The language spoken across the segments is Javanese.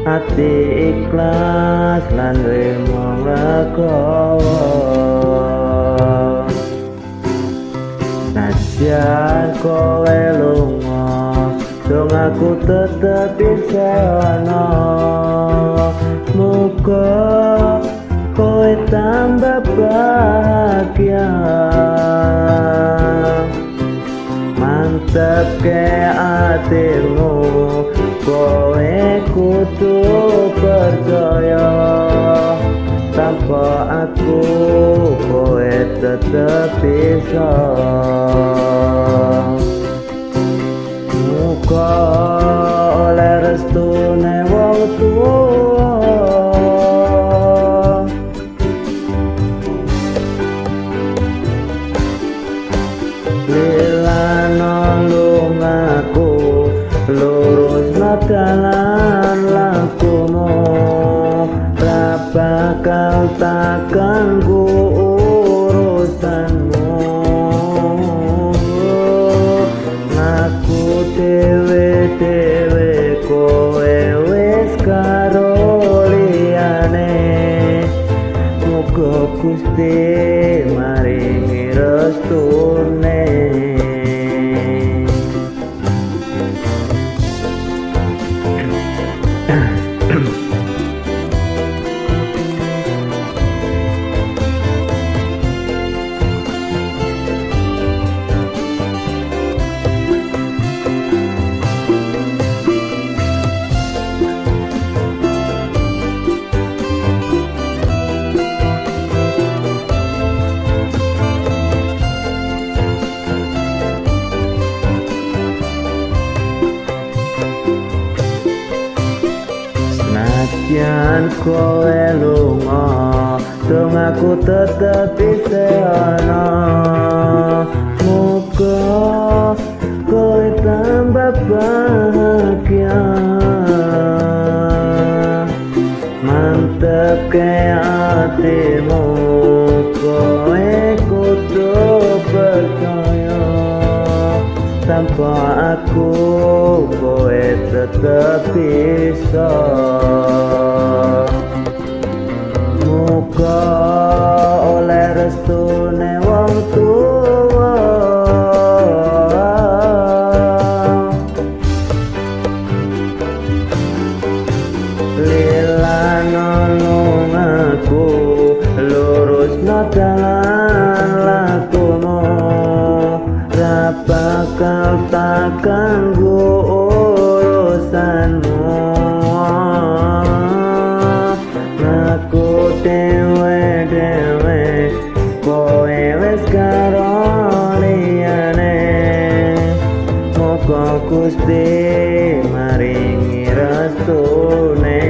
ati ikhlas lan rimo legowo. Najan kowe lunga dong aku tetep isih ana. Muga kowe tambah bahagia. Mantep ke atimu, kowe kudu percaya. Tanpa aku kowe tetep bisa. Muga oleh restune wong tuwa. Aku lurus dalan lakumu, ra bakal tak ganggu urusanmu. Aku dewe-dewe kowe wis karo liyane. Muga Gusti maringi restune. Senajan kowe lunga dong aku tetep isih ana. Muga kowe tambah bahagia. Mantep ke atimu, kowe kudu percaya. Tanpa aku kowe tetep bisa. Muga oleh restune wong tuwa. Lila nulung aku lurusno dalan lakumu, ra bakal tak ganggu urusanmu. Aku dewe-dewe kowe wis karo liyane. Muga Gusti maringi restune.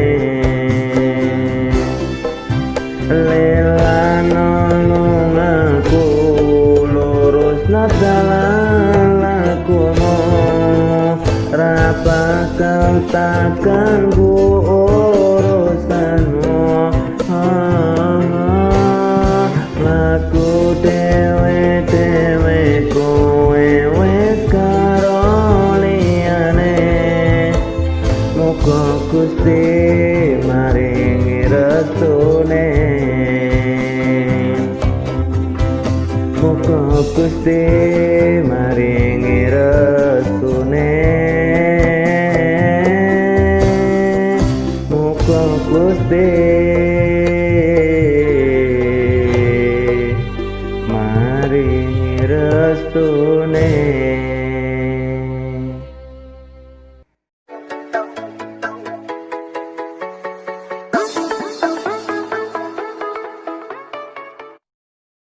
Lila nulung aku lurusno dalan lakumu, ra bakal tak ganggu urusanmu. Aku dewe-dewe kowe wis karo liyane. Muga Gusti maringi restune. Muga Gusti maringi restune. Muga Gusti maringi restune.